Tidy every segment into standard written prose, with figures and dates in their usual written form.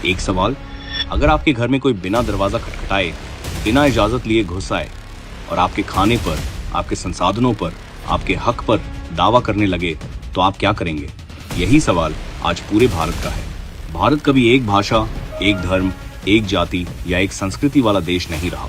एक सवाल, अगर आपके घर में कोई बिना दरवाजा खटखटाए, बिना इजाजत लिए घुस आए और आपके खाने पर, आपके संसाधनों पर, आपके हक पर दावा करने लगे, तो आप क्या करेंगे? यही सवाल आज पूरे भारत का है। भारत कभी एक भाषा, एक धर्म, एक जाति या एक संस्कृति वाला देश नहीं रहा।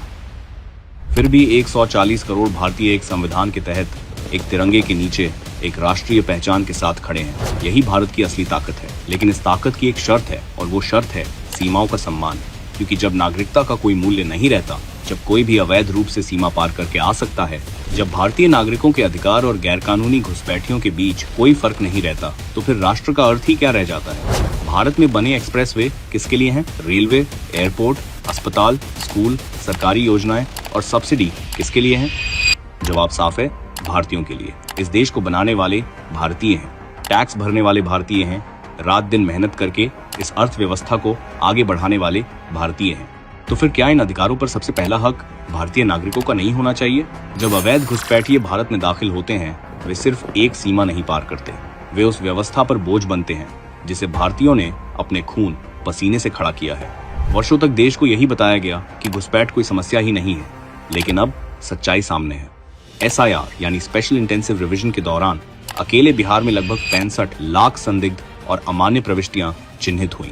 फिर भी 140 करोड़ भारतीय एक संविधान के तहत, एक तिरंगे के नीचे, एक राष्ट्रीय पहचान के साथ खड़े हैं। यही भारत की असली ताकत है। लेकिन इस ताकत की एक शर्त है, और वो शर्त है सीमाओं का सम्मान। क्योंकि जब नागरिकता का कोई मूल्य नहीं रहता, जब कोई भी अवैध रूप से सीमा पार करके आ सकता है, जब भारतीय नागरिकों के अधिकार और गैरकानूनी घुसपैठियों के बीच कोई फर्क नहीं रहता, तो फिर राष्ट्र का अर्थ ही क्या रह जाता है? भारत में बने एक्सप्रेसवे किसके लिए हैं? रेलवे, एयरपोर्ट, अस्पताल, स्कूल, सरकारी योजनाएं और सब्सिडी किसके लिए हैं? जवाब साफ है, भारतीयों के लिए। इस देश को बनाने वाले भारतीय हैं, टैक्स भरने वाले भारतीय हैं, रात दिन मेहनत करके इस अर्थव्यवस्था को आगे बढ़ाने वाले भारतीय हैं। तो फिर क्या इन अधिकारों पर सबसे पहला हक भारतीय नागरिकों का नहीं होना चाहिए? जब अवैध घुसपैठिए भारत में दाखिल होते हैं, वे सिर्फ एक सीमा नहीं पार करते, वे उस व्यवस्था पर बोझ बनते हैं जिसे भारतीयों ने अपने खून पसीने से खड़ा किया है। वर्षों तक देश को यही बताया गया कि घुसपैठ कोई समस्या ही नहीं है, लेकिन अब सच्चाई सामने है। SIR यानी स्पेशल इंटेंसिव रिवीजन के दौरान अकेले बिहार में लगभग 65 लाख संदिग्ध और अमान्य प्रविष्टियां चिन्हित हुई।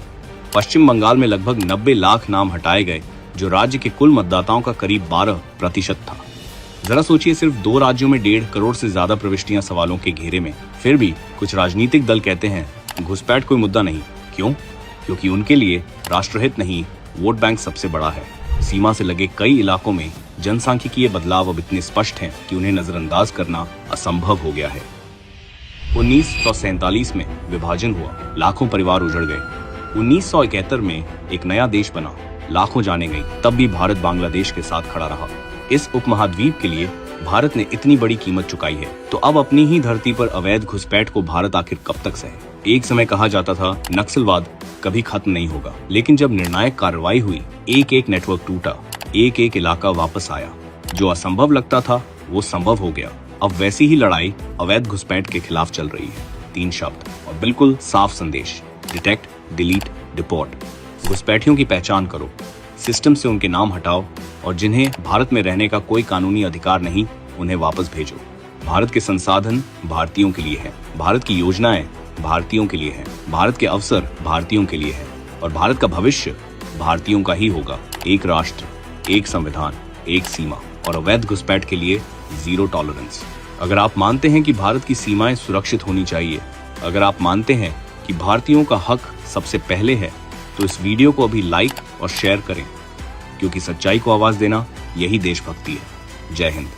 पश्चिम बंगाल में लगभग 90 लाख नाम हटाए गए, जो राज्य के कुल मतदाताओं का करीब 12% था। जरा सोचिए, सिर्फ 2 राज्यों में 1.5 करोड़ से ज्यादा प्रविष्टियां सवालों के घेरे में। फिर भी कुछ राजनीतिक दल कहते हैं घुसपैठ कोई मुद्दा नहीं। क्यों? क्योंकि उनके लिए राष्ट्रहित नहीं, वोट बैंक सबसे बड़ा है। सीमा से लगे कई इलाकों में जनसांख्यिकीय बदलाव अब इतने स्पष्ट हैं कि उन्हें नजरअंदाज करना असंभव हो गया है। 1947 में विभाजन हुआ, लाखों परिवार उजड़ गए। 1971 में एक नया देश बना, लाखों जाने गई, तब भी भारत बांग्लादेश के साथ खड़ा रहा। इस उपमहाद्वीप के लिए भारत ने इतनी बड़ी कीमत चुकाई है, तो अब अपनी ही धरती पर अवैध घुसपैठ को भारत आखिर कब तक सहे? एक समय कहा जाता था नक्सलवाद कभी खत्म नहीं होगा, लेकिन जब निर्णायक कार्रवाई हुई, एक एक नेटवर्क टूटा, एक एक इलाका वापस आया। जो असंभव लगता था वो संभव हो गया। अब वैसी ही लड़ाई अवैध घुसपैठ के खिलाफ चल रही है। 3 शब्द और बिल्कुल साफ संदेश: डिटेक्ट, डिलीट, डिपोर्ट। घुसपैठियों की पहचान करो, सिस्टम से उनके नाम हटाओ, और जिन्हें भारत में रहने का कोई कानूनी अधिकार नहीं, उन्हें वापस भेजो। भारत के संसाधन भारतीयों के लिए हैं, भारत की योजनाएं भारतीयों के लिए हैं, भारत के अवसर भारतीयों के लिए हैं, और भारत का भविष्य भारतीयों का ही होगा। एक राष्ट्र, एक संविधान, एक सीमा, और अवैध घुसपैठ के लिए 0 टॉलरेंस। अगर आप मानते हैं कि भारत की सीमाएं सुरक्षित होनी चाहिए, अगर आप मानते हैं कि भारतीयों का हक सबसे पहले है, तो इस वीडियो को अभी लाइक और शेयर करें, क्योंकि सच्चाई को आवाज देना यही देशभक्ति है। जय हिंद।